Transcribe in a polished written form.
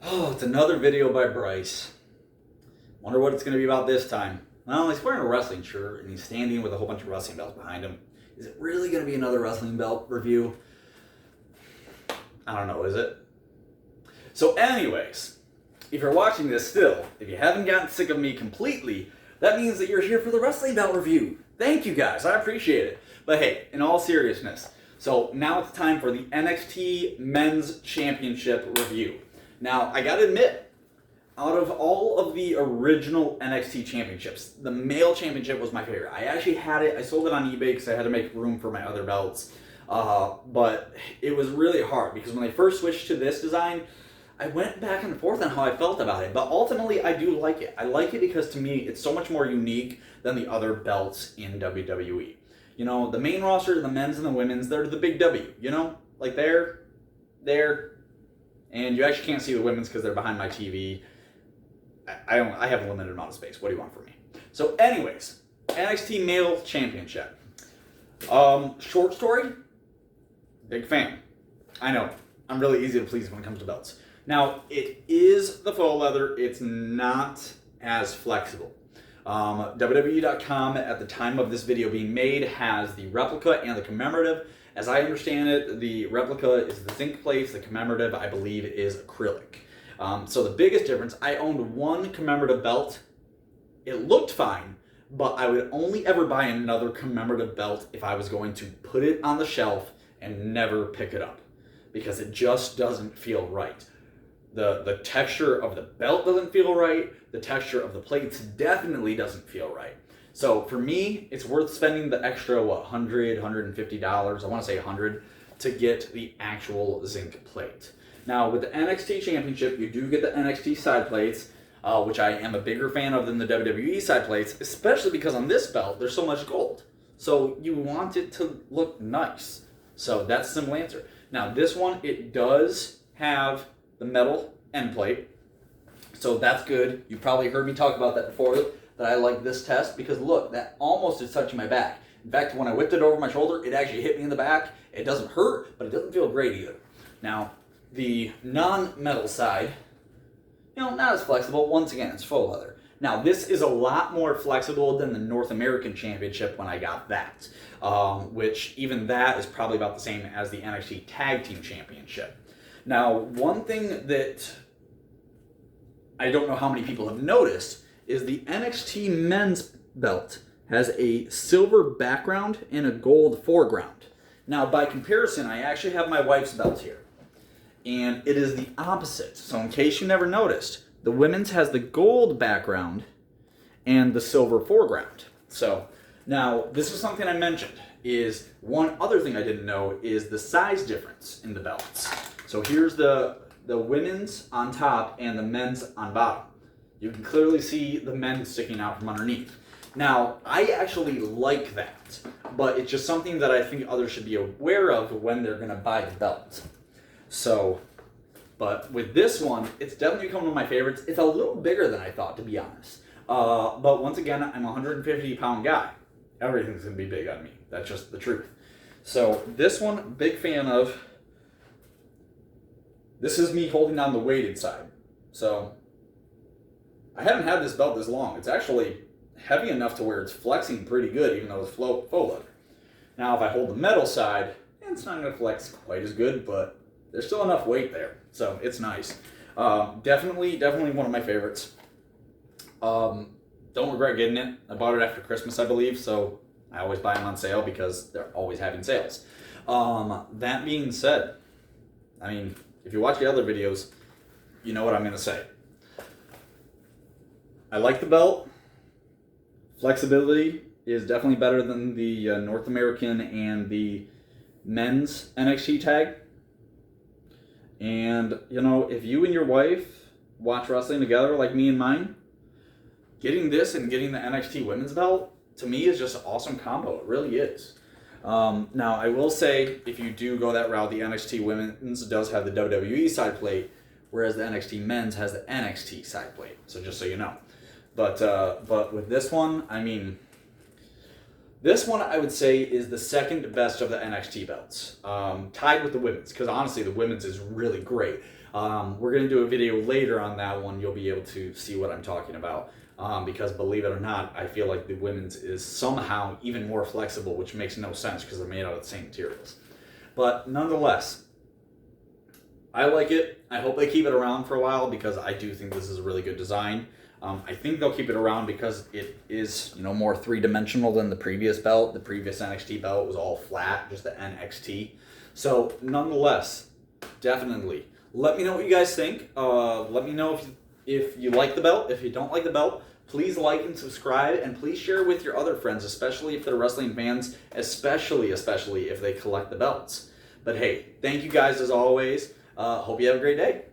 Oh, it's another video by Bryce. Wonder what it's going to be about this time. Well, he's wearing a wrestling shirt and he's standing with a whole bunch of wrestling belts behind him. Is it really going to be another wrestling belt review? I don't know, is it? So anyways, if you're watching this still, if you haven't gotten sick of me completely, that means that you're here for the wrestling belt review. Thank you guys, I appreciate it. But hey, in all seriousness, so now it's time for the NXT Men's Championship review. Now, I gotta admit, out of all of the original NXT championships, the male championship was my favorite. I actually had it, I sold it on eBay because I had to make room for my other belts. But it was really hard because when I first switched to this design, I went back and forth on how I felt about it. But ultimately, I do like it. I like it because to me, it's so much more unique than the other belts in WWE. You know, the main roster, the men's and the women's, they're the big W, you know? Like there, and you actually can't see the women's because they're behind my TV. I have a limited amount of space. What do you want from me? So anyways, NXT Male Championship. Short story, big fan. I know, I'm really easy to please when it comes to belts. Now, it is the faux leather. It's not as flexible. WWE.com at the time of this video being made has the replica and the commemorative. As I understand it, the replica is the zinc plates, the commemorative, I believe, is acrylic. So the biggest difference, I owned one commemorative belt. It looked fine, but I would only ever buy another commemorative belt if I was going to put it on the shelf and never pick it up, because it just doesn't feel right. The texture of the belt doesn't feel right. The texture of the plates definitely doesn't feel right. So for me, it's worth spending the extra, $100, $150, I want to say $100, to get the actual zinc plate. Now, with the NXT Championship, you do get the NXT side plates, which I am a bigger fan of than the WWE side plates, especially because on this belt, there's so much gold. So you want it to look nice. So that's a simple answer. Now, this one, it does have the metal end plate. So that's good. You probably heard me talk about that before, that I like this test, because look, that almost is touching my back. In fact, when I whipped it over my shoulder, it actually hit me in the back. It doesn't hurt, but it doesn't feel great either. Now, the non-metal side, not as flexible. Once again, it's faux leather. Now, this is a lot more flexible than the North American Championship when I got that, which even that is probably about the same as the NXT Tag Team Championship. Now, one thing that I don't know how many people have noticed is the NXT men's belt has a silver background and a gold foreground. Now, by comparison, I actually have my wife's belt here, and it is the opposite. So in case you never noticed, the women's has the gold background and the silver foreground. So now, this is something I mentioned, is one other thing I didn't know is the size difference in the belts. So here's the women's on top and the men's on bottom. You can clearly see the men's sticking out from underneath. Now, I actually like that, but it's just something that I think others should be aware of when they're gonna buy the belt. So, but with this one, it's definitely become one of my favorites. It's a little bigger than I thought, to be honest. But once again, I'm a 150-pound guy. Everything's gonna be big on me. That's just the truth. So this one, big fan of. This is me holding down the weighted side. So I haven't had this belt this long. It's actually heavy enough to where it's flexing pretty good, even though it's faux leather. Now, if I hold the metal side, it's not gonna flex quite as good, but there's still enough weight there. So it's nice. Definitely one of my favorites. Don't regret getting it. I bought it after Christmas, I believe, so I always buy them on sale because they're always having sales. That being said, I mean, if you watch the other videos, you know what I'm going to say. I like the belt. Flexibility is definitely better than the North American and the men's NXT tag. And, if you and your wife watch wrestling together like me and mine, getting this and getting the NXT women's belt, to me, is just an awesome combo. It really is. Now, I will say, if you do go that route, the NXT women's does have the WWE side plate, whereas the NXT men's has the NXT side plate. So just so you know. But with this one, I mean, this one I would say is the second best of the NXT belts, tied with the women's, because honestly, the women's is really great. We're going to do a video later on that one. You'll be able to see what I'm talking about. Because believe it or not, I feel like the women's is somehow even more flexible, which makes no sense because they're made out of the same materials. But nonetheless, I like it. I hope they keep it around for a while because I do think this is a really good design. I think they'll keep it around because it is, more three-dimensional than the previous belt. The previous NXT belt was all flat, just the NXT. So nonetheless, definitely, let me know what you guys think. Let me know if you like the belt. If you don't like the belt, please like and subscribe, and please share with your other friends, especially if they're wrestling fans, especially if they collect the belts. But hey, thank you guys as always. Hope you have a great day.